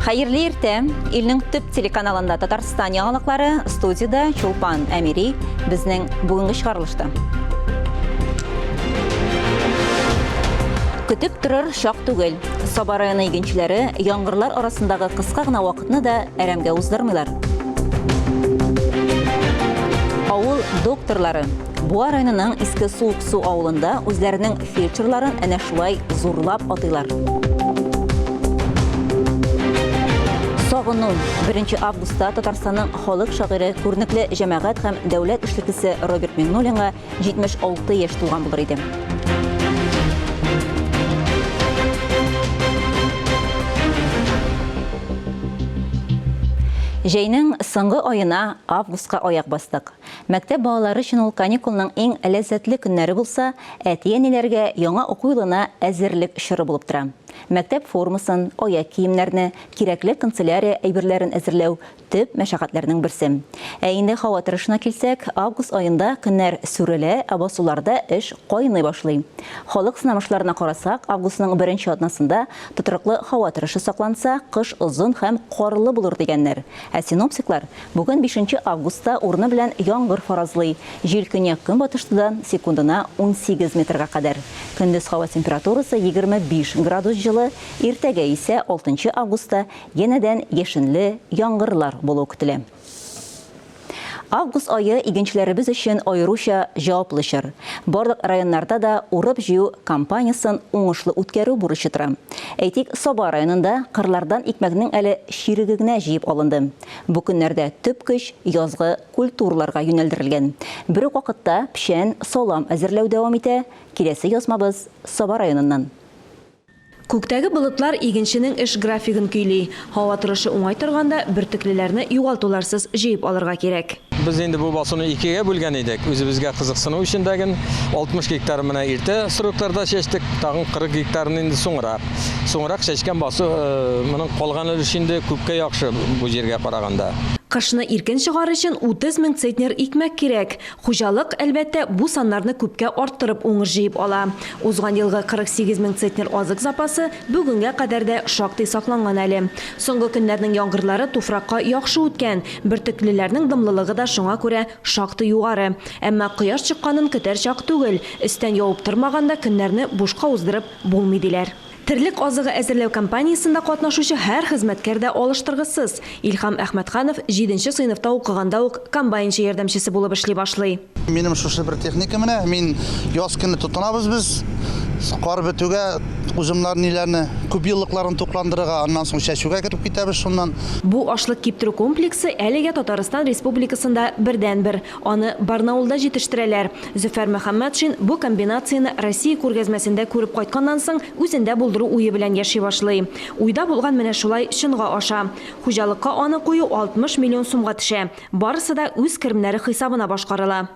Hayırlı ertem, ilning tüp telekanalında Tatarstan yanılıqları studiyada Çulpan Әмири bizning bugungi шығарылышты. Kütüp durur şaq түгел. Soba rayonu iginçileri yağmurlar arasındağı qısqa gına vaqtını da әрәмгә uzdırmılar. Avul doktorları Буа районының Иске Суық Су ауылында үзләренең фельдшерларын әнә шулай зурлап атыйлар. Сагыну 1 августта Татарстанның халык шагыйре, күренекле җәмәгать һәм дәүләт эшлеклесе Роберт Миңнуллинга 76 яшь тулган булыр иде. Җәйнең соңгы аена августка аяк бастык. Мәктәп балалары өчен ул каникулның иң ләззәтле көннәре булса, әти-әниләргә яңа уку елына әзерлек чоры булып тора. Мәктәп формасын, аяк киемнәрне, кирәкле канцелярия әйберләрен әзерләү төп мәшәкатьләрнең берсе. Ә инде һава торышына килсәк, август аенда көннәр сүрелә, ә басуларда эш кайный башлый. Халык сынамышларына карасак, августның 1 атнасында тотрыклы һава торышы сакланса, кыш озын һәм карлы булыр дигәннәр. Ә синоптиклар бүген 5 августта урыны белән яңгыр фаразлый. Җил көньяк көнбатыштан секундына 18 метрга кадәр. Көндез һава температурасы 25 градус жылы, иртәгә исә 6 августта янәдән яшенле яңгырлар булу көтелә. Август айы игенчеләребез өчен аеруча җаваплы чор. Барлык районнарда да урып җыю кампаниясын уңышлы үткәрү бурычы тора. Әйтик, Соба районында кырлардан икмәкнең әле шириге генә җыеп алынды. Бу көннәрдә төп көч язгы культураларга юнәлдерелгән. Бер үк вакытта печән, салам әзерләү дәвам итә. Киләсе язмабыз Соба районыннан. Күктәге болытлар игенченең эш графигын көйли. Һава торышы уңай торганда бөртеклеләрне югалтуларсыз җыеп алырга кирәк. Biz endi bu basını ikiye bölgen idik. Özümüzge kızıksını üçündəgin 60 hektar mına irte sırıklarda çeştik. Tağın 40 hektarını indi soğurak. Soğurak çeşken bası mının kolğanı üçünde küpke yakşı bu жерге qaraganda. Кышны иркен чыгар өчен 30 мең центнер икмәк кирәк. Хуҗалык әлбәттә бу саннарны күпкә арттырып уңыш җыеп ала. Узган елгы 48 мең центнер азык запасы бүгенгә кадәр дә шактый сакланган әле. Соңгы көннәрнең яңгырлары туфракка яхшы үткән. Бөртеклеләрнең дымлылыгы да шуңа күрә шактый югары. Әмма кояш чыкканын көтәр чак түгел. Истән явып тормаганда көннәрне бушка уздырып булмый диләр. Терлек азыгы әзерләү кампаниясында катнашучы һәр хезмәткәр дә алыштыргысыз. Илһам Әхмәтханов 7нче сыйныфта укыганда ук комбайнчы ярдәмчесе булып эшли башлый. Минем шушы бер техника менә, мин яз көне тотынабыз без. Кар бетүгә узымнар ниләрне, күп еллыкларын тукландырырга, аннан соң чәчүгә китеп китәбез шуннан. Бу ашлык киптерү комплексы әлегә Татарстан Республикасында бердән-бер. Аны Барнаулда җитештерәләр. Зөфәр Мөхәммәтшин бу комбинацияны Россия күргәзмәсендә күреп кайтканнан соң үзендә булдыру уе белән яши башлый. Уйда булган менә шулай чынга аша. Хуҗалыкка аны кую 60 миллион сумга төшә. Барысы да үз керемнәре хисабына башкарыла.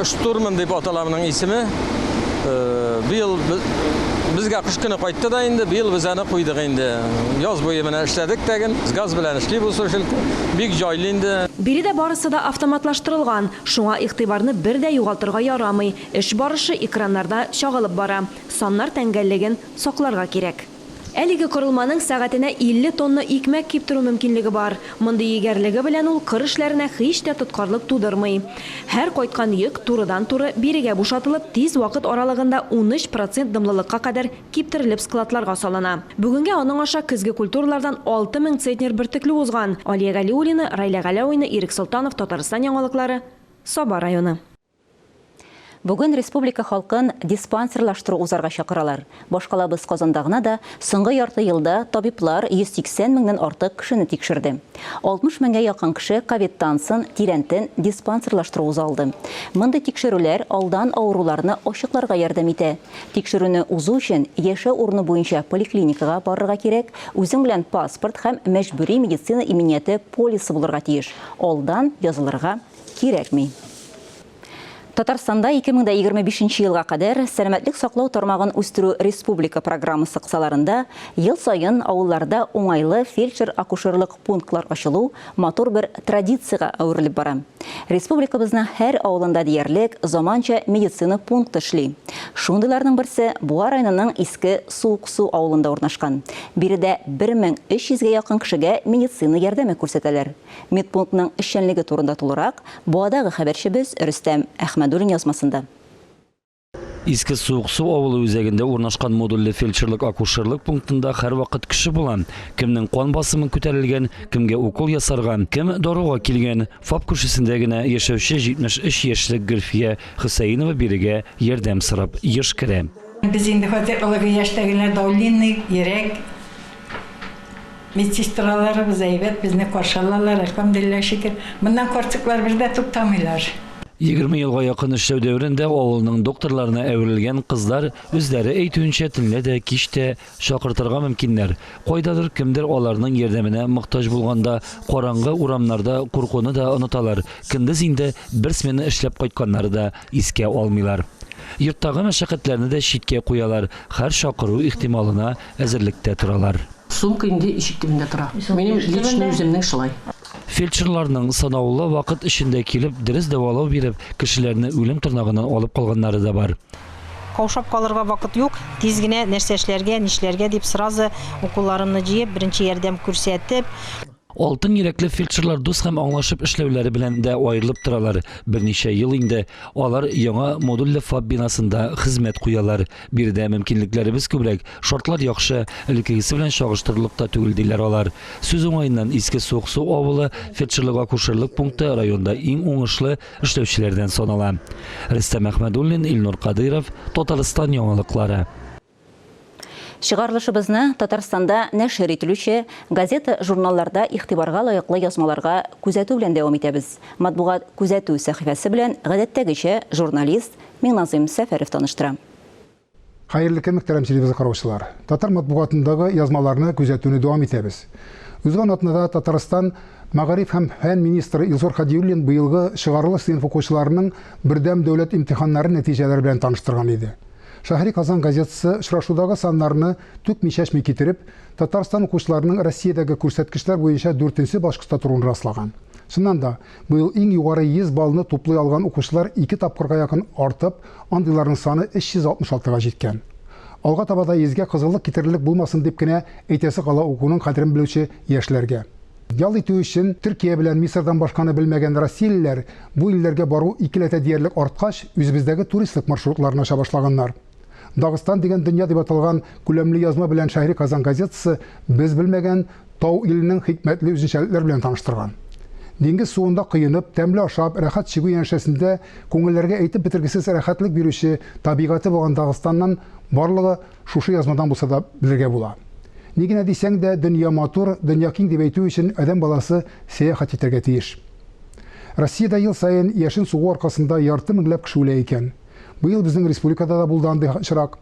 Штурман дип аталамның исеме. Быел безгә кыш көне кайтты да инде, быел без аны куйдык инде. Яз буе менә эшләдек тәген, газ белән эшли бу сошелка. Бик җайлы инде. Биредә барысы да автоматлаштырылган. Шуңа игътибарны бер дә югалтырга ярамый. Эш барышы экраннарда чагылып бара. Саннар тәңгәллеген сакларга кирәк. Әлеге корылманың сәгатенә 50 тонна икмәк киптерү мөмкинлеге бар. Мондый егәрлеге белән ул кыр эшләренә һич тә тоткарлык тудырмый. Һәр кайткан йөк турыдан-туры бирегә бушатылып, тиз вакыт аралыгында 13% дымлылыкка кадәр киптерелеп складларга салына. Бүгенгә аның аша көзге культуралардан 6000 центнер бөртекле узган. Алия Галиуллина, Райла Галәуина, Ирек Солтанов, Татарстан яңалыклары, Соба районы. Бүген республика халкын диспансерлаштыру узарга чакыралар. Башкалабыз Казандагына да соңгы ярты елда табиблар 180 меңнән артык кешене тикшерде. 60 меңгә якын кеше ковидтан соң тирәнтен диспансерлаштыру узалды. Мондый тикшерүләр алдан авыруларны ачыкларга ярдәм итә. Тикшерүне узу өчен яшәү урыны буенча поликлиникага барырга кирәк, үзең белән паспорт һәм мәҗбүри медицина иминияте полисы булырга тиеш. Алдан язылырга кирәкми. Татарстанда 2025 елга кадәр сәламәтлек саклау тармагын үстерү республика программасы кысаларында ел сайын авылларда уңайлы фельдшер-акушерлык пунктлар ачылу матур бер традицияга әверелеп бара. Республикабызның һәр авылында диярлек заманча медицина пункты эшли. Шундыйларның берсе Буа районының Иске Сууксу авылында урнашкан. Биредә 1300-ге якын кешегә медицина ярдәме күрсәтәләр. Медпунктның эшчәнлеге турында тулырак Буадагы хәбәрчебез Рөстәм Әхмәдуллин язмасында. Иске Сууксу авылы үзәгендә урнашкан модульле фельдшерлык-акушерлык пунктында һәр вакыт кеше була. Кемнең кан басымы күтәрелгән, кемгә укол ясарга, кем даруга килгән. ФАП күршесендә генә яшәүче 73 яшьлек Гөлфия Хөсәйнова бирегә ярдәм сорап еш керә. Без инде хәзерлеге яшьтәгеләр даулинный, ерек медсестраларыбыз әйбәт, безне каршылалар, әлхәмдүлилләһ шөкер. Моннан картыклар бердә туктамыйлар. 20 елга якын эшләү дәверендә авылның докторларына әверелгән кызлар үзләре әйтүенчә төнлә дә кич тә шакыртырга мөмкиннәр. Кайдадыр кемдер аларның ярдәменә мохтаҗ булганда караңгы урамнарда куркуны да оныталар. Көндез инде бер смена эшләп кайтканнары да искә алмыйлар. Йорттагы мәшәкатьләрне дә читкә куялар. Һәр шакыру ихтималына әзерлектә торалар. Сумка инде ишек төбендә тора. Минем личный үземнең шулай. Фельдшерларның санаулы вакыт эчендә килеп, дөрес дәвалау биреп, кешеләрне үлем тырнагыннан алып калганнары да бар. Каушап калырга вакыт юк. Тиз генә нәрсә эшләргә, нишләргә дип сразу укулларымны җыеп, беренче ярдәм күрсәтеп, Алтын йөрәкле фельдшерлар дус һәм аңлашып эшләүләре белән дә аерылып торалар. Берничә ел инде алар яңа модульле ФАП бинасында хезмәт куялар. Биредә мөмкинлекләребез күбрәк, шартлар яхшы, элеккегесе белән чагыштырырлык та түгел диләр алар. Сүз уңаеннан Иске Сууксу авылы фельдшерлык-акушерлык пункты районда иң уңышлы эшләүчеләрдән санала. Рөстәм Әхмәдуллин, Илнур Кадыров, Татарстан яңалыклары. Чыгарылышыбызны Татарстанда нәшер ителүче газета, журналларда игътибарга лаеклы язмаларга күзәтү белән дәвам итәбез. Матбугат күзәтү сәхифәсе белән гадәттәгечә журналист Миңназым Сәфәров таныштыра. Хәерле көн, мөхтәрәм телевизор караучылар. Татар матбугатындагы язмаларны күзәтүне дәвам итәбез. Үзгә атнада Татарстан Мәгариф һәм фән министры Илсур Хадиуллин быелгы чыгарылыш сыйныф укучыларының бердәм дәүләт имтиханнары нәтиҗәләре белән таныштырган иде. Шәһри Казан газетасы очрашудагы саннарны түкми-чәчми китереп, Татарстан укучыларының Россиядәге күрсәткечләр буенча 4нче башкортта торуын раслаган. Шуннан да, быел иң югары 100 баллны туплый алган укучылар 2 тапкырга якын артып, андыйларның саны 366-га җиткән. Алга таба да 100-гә кызыллык китерерлек булмасын дип кенә әйтәсе кала укуның кадерен белүче яшьләргә. Ял итү өчен Төркия белән Мисырдан башканы белмәгән россиялеләр бу илләргә бару 2 ләтә диярлек арткач, үзебездәге туристлык маршрутларына аша башлаганнар. Дагыстан дигән дөнья дип аталган күләмле язма белән Шәһри Казан газетасы без белмәгән тау иленең хикмәтле үзенчәлекләре белән таныштырган. Диңгез суында кыенып, тәмле ашап, рәхәт чигү янәшәсендә күңелләргә әйтеп бетергесез рәхәтлек бирүче табигаты булган Дагыстаннан барлыгы шушы язмадан булса да белергә була. Нигенә дисәң дә, дөнья матур, дөнья киң дип әйтү өчен адәм баласы сәяхәт итәргә тиеш. Россиядә ел саен яшен сугу аркасында ярты меңләп кеше үлә икән. Быел безнең республикада да булды андый очрак.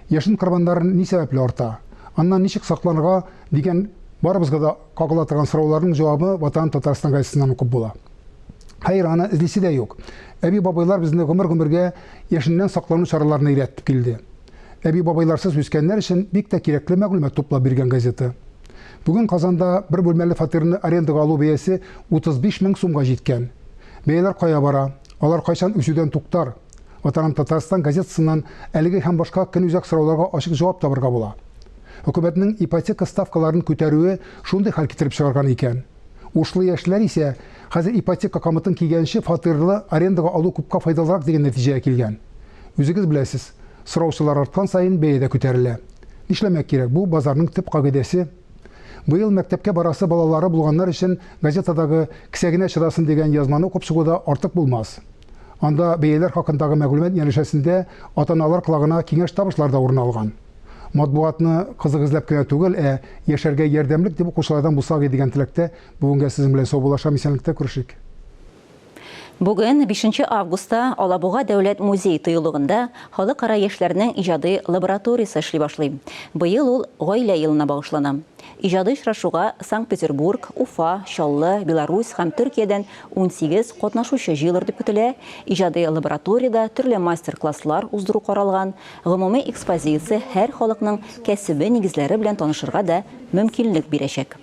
Яшен корбаннарын ни сәбәпле арта? Аннан ничек сакланырга дигән барыбызга да кагыла торган сорауларның җавабы Ватан Татарстан газетасыннан укып була. Хәер, аны эзлисе дә юк. Әби-бабайлар безне гомер-гомергә яшеннән саклану чараларына өйрәтеп килде. Әби-бабайларсыз үскәннәр өчен бик тә кирәкле мәгълүмат туплап биргән газета. Бүген Казанда бер бүлмәле фатирны арендага алу бәясе 35 мең сумга җиткән. Бәяләр кая бара? Алар кайчан үсүдән туктар? Ватан Татарстан газетасыннан әлеге һәм башка көнүзәк сорауларга ачык җавап табарга була. Хөкүмәтнең ипотека ставкаларын күтәрүе шундый хәл китереп чыгарган икән. Ушлы яшьләр исә хәзер ипотека камытын кигәнче фатирлы арендага алу күпкә файдалырак дигән нәтиҗәгә килгән. Үзегез беләсез, сораучылар арткан саен бәя дә күтәрелә. Нишләмәк кирәк? Бу базарның төп кагыйдәсе. Быел мәктәпкә барасы балалары булганнар өчен газетадагы кисәгенә чыдасын дигән язманы укып чыгуда артык булмас. Анда бәяләр хакындагы мәгълүмат янәшәсендә ата-аналар кылагына киңәш табышлар да урын алган. Матбугатны кызык эзләп кенә түгел, яшәргә ярдәмлек дип укучылардан булсак дигән теләктә бүгенгә сезнең белән саубуллашам, исәнлектә күрешик. Бүген 5 августта Алабуга дәүләт музей тыюлыгында халыкара яшьләрнең иҗади лабораториясе эшли башлый. Быел ул гаилә елына багышлана. Иҗади очрашуга Санкт-Петербург, Уфа, Чаллы, Беларусь һәм Төркиядән 18 катнашучы җыелыр дип көтелә. Иҗади лабораториядә төрле мастер-класслар уздыру каралган. Гомуми экспозиция һәр халыкның кәсебе нигезләре белән танышырга да мөмкинлек бирәчәк.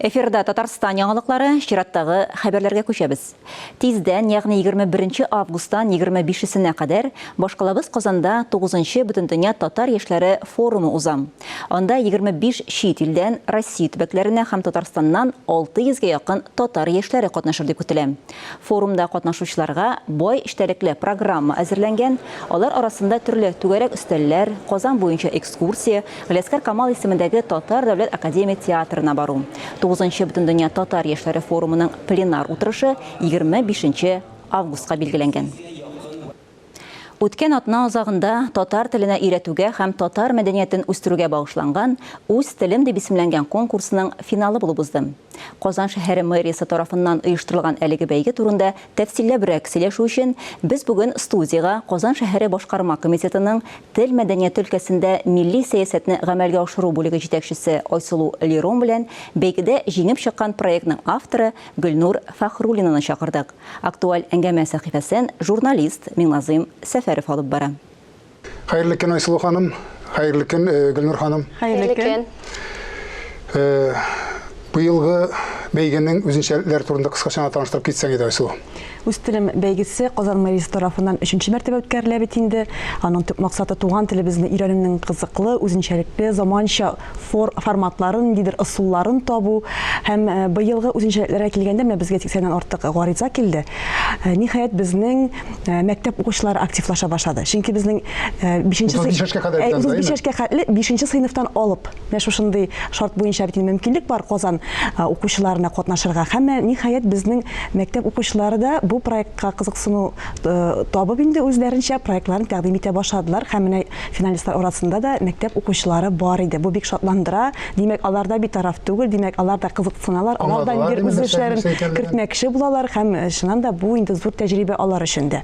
Эфирда Татарстан яңалыклары, чираттагы хәбәрләргә күчәбез. Тиздән, ягъни 21 августтан 25-сенә кадәр Башкалабыз Казанда 9-нчы Бөтендөнья татар яшьләре форумы уза. Анда 25 чит илдән Россия төбәкләренә һәм Татарстаннан 600-гә якын татар яшьләре катнашыр дип көтелә. Форумда катнашучыларга бай эчтәлекле программа әзерләнгән. Алар арасында төрле түгәрәк өстәлләр, Казан буенча экскурсия, Галиәскәр Камал исемендәге Татар дәүләт академия театрына бару. 9-нчы Бөтендөнья татар яшьләре форумының пленар утырышы 25 августка билгеләнгән. Үткән атна азагында татар теленә өйрәтүгә һәм татар мәдәниятен үстерүгә багышланган «Үз телем» дип исемләнгән конкурсның финалы булып узды. Казан шәһәре мэриясе тарафыннан оештырылган әлеге бәйге турында тәфсилләбрәк сөйләшү өчен без бүген студиягә Казан шәһәре башкарма комитетының тел мәдәнияте өлкәсендә милли сәясәтне гамәлгә ашыру бүлеге җитәкчесе Айсылу Лерон белән бәйгедә җиңеп чыккан проектның авторы Гөлнур Фахруллинаны чакырдык. Актуаль әңгәмә сәхифәсен журналист Миңназыйм Сәфәров алып бара. Хәерле көн Айсылу ханым, хәерле көн Гөлнур ханым. Хәерле көн. Быелгы бәйгенең үзенчәлекләре турында кыскача таныштырып китсәң иде Айсылу. Үз телем бәйгесе Казан мэриясе тарафыннан 3-нче мәртәбә үткәрелә бит инде. Аның төп максаты туган телебезне өйрәнүнең кызыклы, үзенчәлекле, заманча форматларын, дидер ысулларын табу һәм быелгы үзенчәлекләргә килгәндә менә безгә 80-ннән артык гариза килде. Ниһаять безнең мәктәп укучылары активлаша башлады. Чөнки безнең 5-нче сыйныфтан алып, менә шушындый шарт буенча бит мөмкинлек бар Казан укучыларына катнашырга. Һәм ниһаять безнең мәктәп укучылары да бу проектка кызыксыну табып инде үзләренчә проектларын тәкъдим итә башладылар. Һәм менә финалистлар арасында да мәктәп укучылары бар иде. Бу бик шатландыра. Димәк, алар да битараф түгел, димәк, алар да кызыксыналар, алар да инде үз эшләрен кертмәкче булалар һәм чыннан да бу инде зур тәҗрибә алар өчен дә.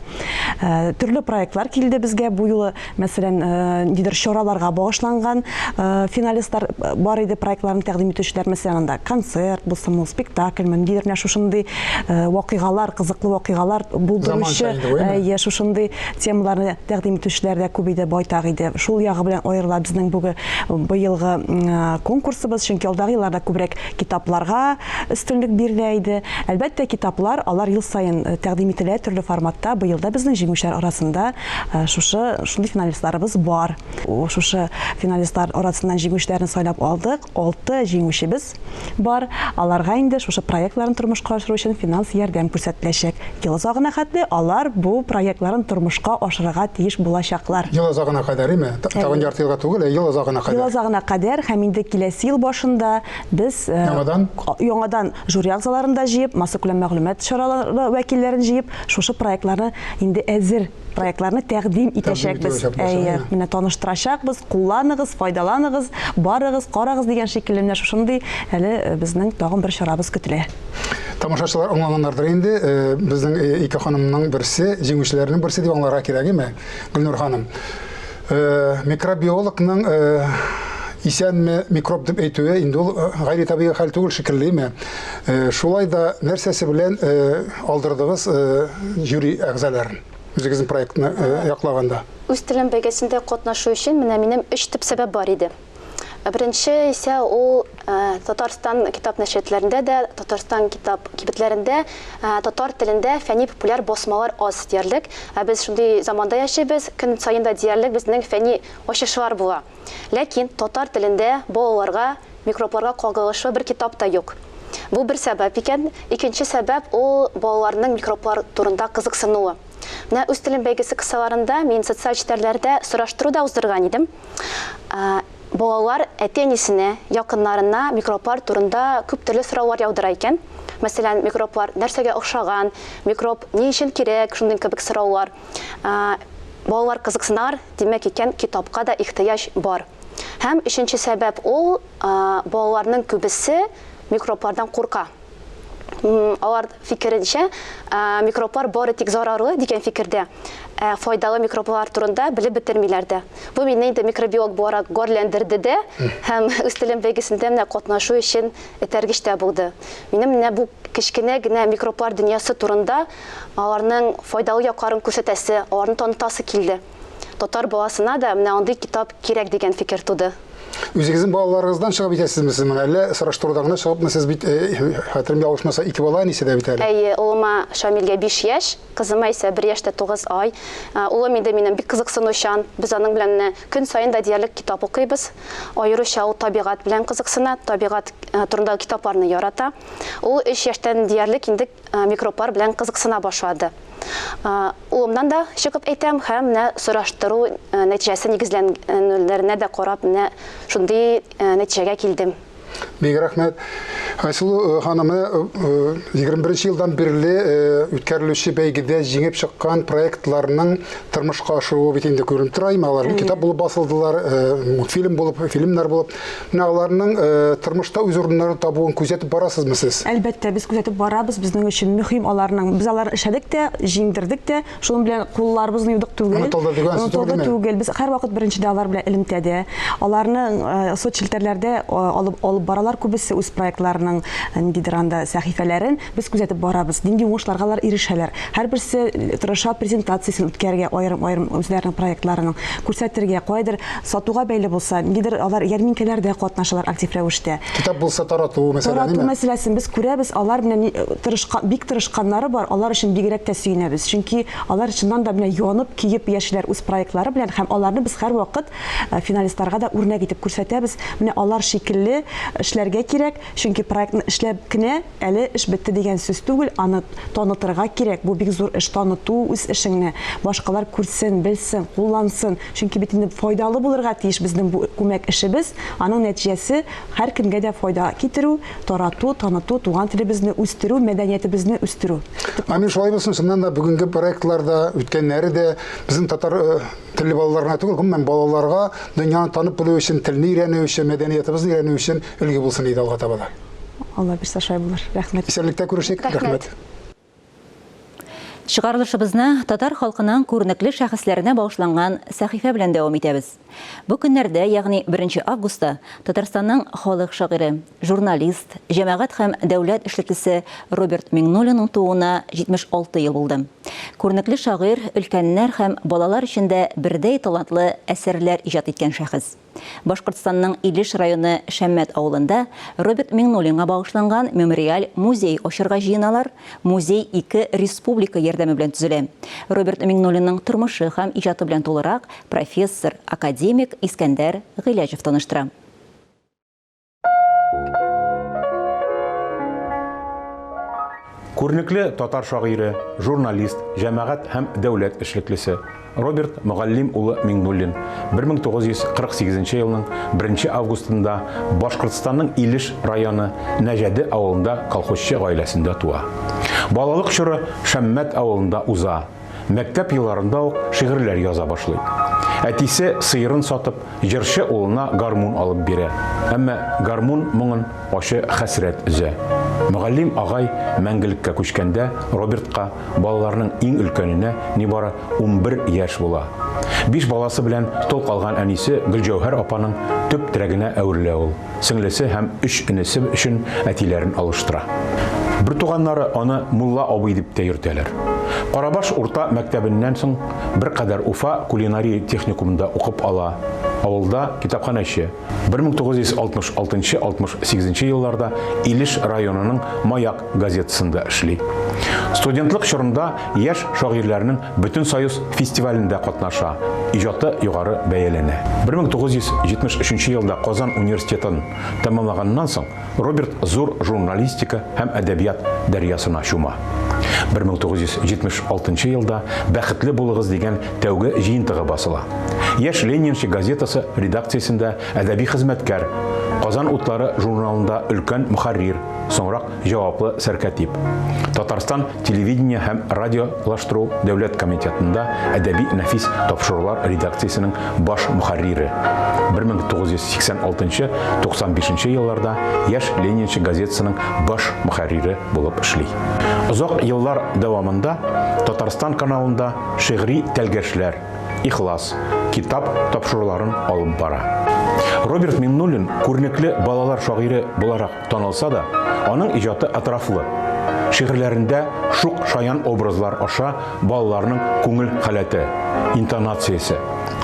Төрле проектлар килде безгә бу юлы. Мәсәлән, дидер чараларга багышланган финалистлар бар иде, проектларын тәкъдим итүчеләр, мәсәлән, анда концерт, булсын, спектакль, дидер шушындый вакыйгалар, кызыклы вакыйгалар булдыручы, шушындый темаларны тәкъдим итүчеләр дә күп иде, байтак иде. Шул ягы белән аерыла безнең быелгы конкурсыбыз, чөнки алдагы елларда күбрәк китапларга өстенлек бирелә иде. Әлбәттә, китаплар алар ел саен тәкъдим ителә төрле форматта. Быел да безнең җиңүчеләр арасында шундый финалистларыбыз бар. Шушы финалистлар арасыннан җиңүчеләрне сайлап алдык. 6 җиңүчебез бар. Аларга инде шушы проектларын тормышка ашыру өчен финанс ярдәм күрсәтеләчәк. Ел азагына хәтле алар бу проектларын тормышка ашырырга тиеш булачаклар. Ел азагына кадәр име? Тагын ярты елга түгел, ел азагына кадәр. Ел азагына кадәр һәм инде киләсе ел башында без яңадан жюри әгъзаларын да җыеп, масса күләм мәгълүмат чаралары вәкилләрен җыеп, шушы проектларны инде әзер проектларны тәкъдим итәчәкбез. Менә таныштырачакбыз, кулланыгыз, файдаланыгыз, барыгыз, карагыз дигән шикелле менә шушындый әле безнең тагын бер чарабыз көтелә. Тамашачылар аңлаганнардыр инде, безнең ике ханымның берсе, җиңүчеләрнең берсе дип аңларга кирәкме? Гөлнур ханым. Микробиологның исәнме микроб дип әйтүе инде ул гайри табигый хәл түгел шикеллеме? Шулай да нәрсәсе белән алдырдыгыз жюри әгъзаларын? Үзегезнең проектны яклаганда. Үз телем бәйгесендә катнашу өчен менә минем 3 төп сәбәп бар иде. Беренче исә ул Татарстан китап нәшриятьләрендә дә, Татарстан китап кибетләрендә татар телендә фәнни популяр басмалар аз диярлек. Без шундый заманда яшибез, көн саен да диярлек безнең фәнни ачышлар була. Ләкин татар телендә балаларга, микробларга кагылышлы бер китап та юк. Бу бер сәбәп икән. Икенче сәбәп ул балаларның микроблар турында кызыксынуы. Менә үз телем бәйгесе кысаларында мин социаль челтәрләрдә сораштыру да уздырган идем. Балалар әти-әнисенә, якыннарына микроблар турында күп төрле сораулар яудыра икән. Мәсәлән, микроблар нәрсәгә охшаган, микроб ни өчен кирәк, шундый кебек сораулар. Балалар кызыксынар, димәк икән, китапка да ихтыяҗ бар. Һәм өченче сәбәп ул балаларның күбесе микроблардан курка. алар фикеренчә, микроблар бары тик зарарлы дигән фикердә. Файдалы микроблар турында белеп бетермиләр дә. Бу мине инде микробиолог буларак горләндерде дә һәм үз телем бәйгесендә менә катнашу өчен этәргеч тә булды. Минем менә бу кечкенә генә микроблар дөньясы турында аларның файдалы якларын күрсәтәсе, аларны танытасы килде. Татар баласына да менә андый китап кирәк дигән фикер туды. Үзегезнең балаларыгыздан чыгып итәсезме сез менә әллә сораштырудагына чыгыпмы сез бит хәтеремгә алышмаса 2 бала нисәдә бит әле? Әйе, улыма Шамилгә 5 яшь, кызыма исә 1 яшьтә 9 ай. Улым инде минем бик кызыксынучан. Без аның белән көн саен да диярлек китап укыйбыз. Аеруча ул табигать белән кызыксына, табигать турындагы китапларны ярата. Ул 3 яшьтән диярлек инде микроблар белән кызыксына башлады. Улымнан да чыгып әйтәм һәм менә сораштыру нәтиҗәсе нигезләнүләренә дә карап менә шундый нәтиҗәгә килдем. Бик рәхмәт. Айсылу ханымы 21 елдан бирле үткәрелүче бәйгедә җиңеп чыккан проектларның тормышка ашыруы бит инде күренеп тора. Алар китап булып басылдылар, мультфильм булып, фильмнар булып. Менә аларның тормышта үз урыннарын табуын күзәтеп барасызмы сез? Әлбәттә, без күзәтеп барабыз. Безнең өчен мөһим аларның. Без алар эшләдек тә, җиңдердек тә, шуның белән кулларыбызны юдык түгел. Түгел. Без һәрвакыт беренчедә алар белән элемтәдә. Аларның соцшелтәрләрдә алып баралар күбесе үз проектларының ниндидер анда сәхифәләрен без күзәтеп барабыз. Нинди уңышларга ирешәләр. Һәрберсе тырыша презентациясын үткәргә, аерым үзләренең проектларының күрсәтергә, кайдыр сатуга бәйле булса, ниндидер алар ярминкәләрдә катнашалар актив рәвештә. Китап булса тарату мәсьәләсе. Тарату мәсьәләсен без күрәбез. Алар белән бик тырышканнары бар. Алар өчен бигрәк тә сөенәбез. Чөнки алар чыннан да белән янып, киеп яшьләр үз проектлары белән һәм аларны без һәрвакыт финалистларга да үрнәк итеп күрсәтәбез. Менә алар шикелле эшләргә кирәк, чөнки проектны эшләп кенә әле эш бетте дигән сүз түгел, аны танытырга кирәк. Бу бик зур эш, таныту үз эшеңне. Башкалар күрсен, белсен, куллансын. Чөнки бит инде файдалы булырга тиеш безнең бу күмәк эшебез. Аның нәтиҗәсе һәр кемгә дә файда китерү, тарату, таныту, туган телебезне үстерү, мәдәниятебезне үстерү. Амин, шулай булсын. Шуннан да бүгенге проектларда үткәннәре дә безнең татар телле балаларына түгел, гомумән балаларга дөньяны танып белү өчен, телне өйрәнү өчен, мәдәниятебезне өйрәнү өчен үлге булсын иде алга таба да. Алла бирсә шулай булыр. Рәхмәт. Исәнлектә күрешик. Рәхмәт. Чыгарылышыбызны татар халкының күренекле шәхесләренә багышланган сәхифә белән дәвам итәбез. Бу көннәрдә, ягъни 1 августта, Татарстанның халык шагыйре, журналист, җәмәгать һәм дәүләт эшлеклесе Роберт Миңнуллинның тууына 76 ел булды. Күренекле шагыйр өлкәннәр һәм балалар өчен дә бердәй талантлы әсәрләр иҗат иткән шәхес. Башкортстанның Илеш районы Шәммәт авылында Роберт Миңнуллинга багышланган мемориаль музей ачарга җыеналар. Музей 2 республика ярдәме белән төзелә. Роберт Миңнуллинның тормышы һәм иҗаты белән тулырак профессор, академик Искәндәр Гыйләҗев таныштыра. Күренекле татар шагыйре, журналист, җәмәгать һәм дәүләт эшлеклесе Роберт Мөгаллим улы Миңнуллин 1948 елның 1 августында Башкортстанның Илеш районы Нәҗәде авылында колхозчы гаиләсендә туа. Балалык чоры Шәммәт авылында уза. Мәктәп елларында ук шигырьләр яза башлый. Әтисе сыйырын сатып, җырчы улына гармун алып бирә. Әмма гармун моңын ачы хәсрәт үзә. Мөгаллим агай мәңгелеккә күчкәндә Робертка балаларның иң өлкәненә нибары 11 яшь була. 5 баласы белән тол калган әнисе Гөлҗәүһәр апаның төп терәгенә әверелә ул. Сеңлесе һәм 3 энесе өчен әтиләрен алыштыра. Бер туганнары аны Мулла абый дип тә йөртәләр. Карабаш урта мәктәбеннән соң бер кадәр Уфа кулинария техникумында укып ала. Авылда китапханәче. 1966-68 елларда Илеш районының Маяк газетасында эшли. Студентлык чорында яшь шагыйрьләрнең Бөтен Союз фестивалендә катнаша. Иҗаты югары бәяләнә. 1973 елда Казан университетын тәмамлаганнан соң Роберт зур журналистика һәм әдәбият дәрьясына чума. 1976 елда «Бәхетле булыгыз» дигән тәүге җыентыгы басыла. Яшь Ленинче газетасы редакциясендә әдәби хезмәткәр, Казан утлары журналында өлкән мөхәррир, соңрак җаваплы сәркәтип. Татарстан телевидение һәм радиолаштыру дәүләт комитетында әдәби нәфис тапшырулар редакциясенең баш мөхәррире. 1986-95 елларда Яшь Ленинче газетасының баш мөхәррире булып эшли. Озак еллар дәвамында Татарстан каналында шигъри тәлгәшләр, ихлас, китап тапшыруларын алып бара. Роберт Миннуллин күренекле балалар шагыйре буларак танылса да, аның иҗаты атрафлы. Шигырьләрендә шук шаян образлар аша балаларның күңел халәте, интонациясе,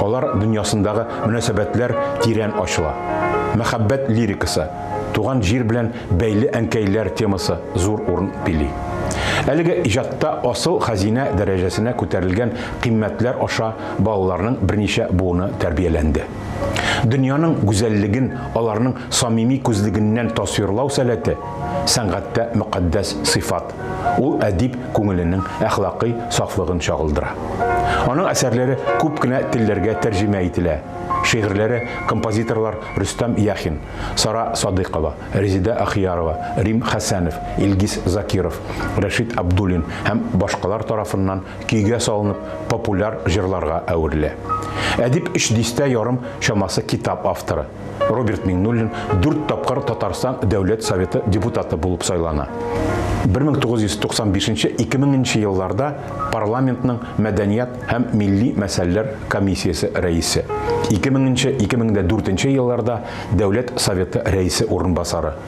алар дөньясындагы мөнәсәбәтләр тирән ачыла. Мәхәббәт лирикасы, туган җир белән бәйле әнкәйләр темасы зур урын били. Әлеге иҗатта асыл хәзинә дәрәҗәсенә күтәрелгән кыйммәтләр аша балаларның берничә буыны тәрбияләнде. Дөньяның гүзәллеген аларның самими күзлегеннән тасвирлау сәләте сәнгатьтә мөкаддәс сыйфат. Ул әдип күңеленең әхлакый сафлыгын чагылдыра. Аның әсәрләре күп кенә телләргә тәрҗемә ителә. Шигырьләре композиторлар Рөстәм Яхин, Сара Садыйкова, Резида Ахиярова, Рим Хәсәнов, Илгиз Закиров, Рәшид Абдуллин һәм башкалар тарафыннан көйгә салынып популяр җырларга әверелә. Әдип 3 дистә ярым чамасы китап авторы. Роберт Миннуллин 4 тапкыр Татарстан Дәүләт Советы депутаты булып сайлана. 1995-2000 елларда парламентның мәдәният һәм милли мәсьәләләр комиссиясе рәисе. 2000-2004 елларда Дәүләт Советы рәисе урынбасары.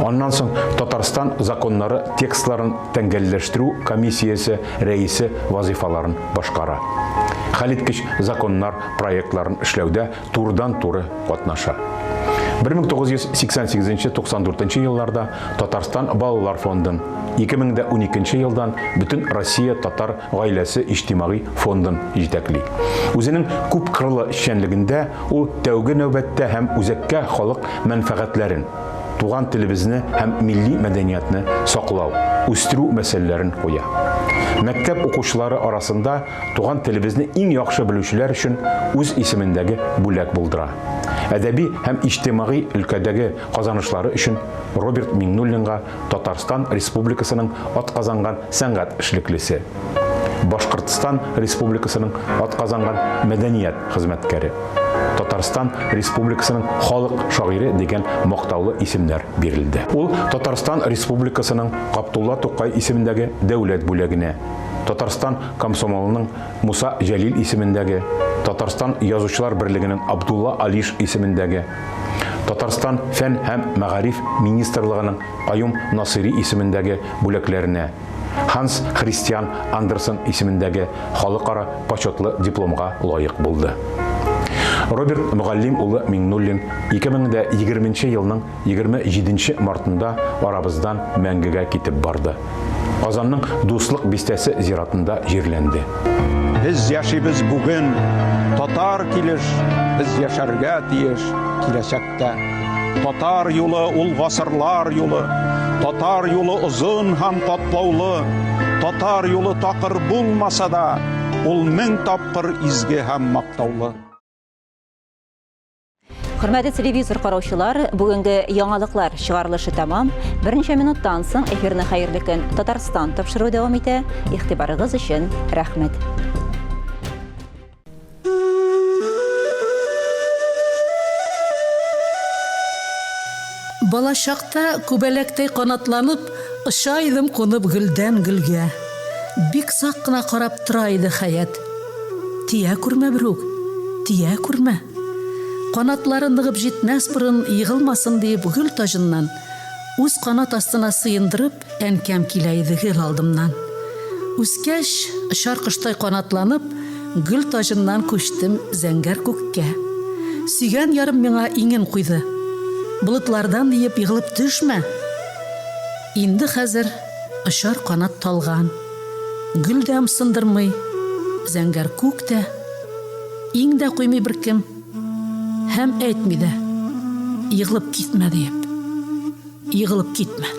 Аннан соң Татарстан законнары текстларын тәңгәлләштерү комиссиясе рәисе вазифаларын башкара. Хәлиткеч законнар проектларын эшләүдә турыдан-туры катнаша. 1988-94 елларда Татарстан балалар фондын, 2012 елдан Бүтін Россия татар гаиләсе иҗтимагый фондын җитәкли. Үзенең күп кырлы эшчәнлегендә ул тәүге нәүбәттә һәм үзәккә халык мәнфәгатьләрен, туган телебезне һәм милли мәдәниятны саклау, үстерү мәсьәләләрен куя. Мәктәп укучылары арасында туган телебезне иң яхшы белүчеләр өчен үз исемендәге бүләк булдыра. Әдәби һәм иҗтимагый өлкәдәге казанышлары өчен Роберт Миннуллинга Татарстан Республикасының атказанган сәнгать эшлеклесе, Башкортстан Республикасының атказанган мәдәният хезмәткәре, Татарстан Республикасының халык шагыйре дигән мактаулы исемнәр бирелде. Ул Татарстан Республикасының Габдулла Тукай исемендәге дәүләт бүләгенә, Татарстан комсомолының Муса Җәлил исемендәге, Татарстан Язучылар берлегенең Абдулла Алиш исемендәге, Татарстан фән һәм мәгариф министрлыгының Аюм Насыри исемендәге бүләкләренә, Ханс Христиан Андерсон исемендәге халыкара почетлы дипломга лаек булды. Роберт Мөгаллим улы Миннуллин 2020 елның 27 мартында арабыздан мәңгегә китеп барды. Казанның Дуслык бистәсе зиратында җирләнде. Без яшибез бүген, татар килеш, без яшәргә тиеш киләчәктә. Татар юлы ул гасырлар юлы, татар юлы озын һәм катлаулы, татар юлы такыр булмаса да, ул 1000 тапкыр изге һәм мактаулы. Хөрмәтле телевизор караучылар, бүгенге яңалыклар чыгарылышы тамам. Берничә минуттан соң эфирне хәерле көн Татарстан тапшыру дәвам итә. Игътибарыгыз өчен рәхмәт. Бала чакта күбәләктәй канатланып, оча идем кунып гөлдән гөлгә. Бик сак кына карап тора иде хаят. Тия күрмә бирук, тия күрмә. Канатларын ныгып җитмәс борын егылмасын дип гөл тажыннан, үз канат астына сыендырып, әнкәм килә иде гел алдымнан. Үскәч, шаркыштай канатланып, гөл тажыннан күчтем зәңгәр күккә. Сөйгән ярым миңа иңен куйды. Болытлардан диеп егылып төшмә. Инде хәзер ышар канат талган. Гөл дә сындырмый, зәңгәр күк тә, иң дә куймый беркем. Һәм әйтми дә, егылып китмә диеп. Егылып китмә.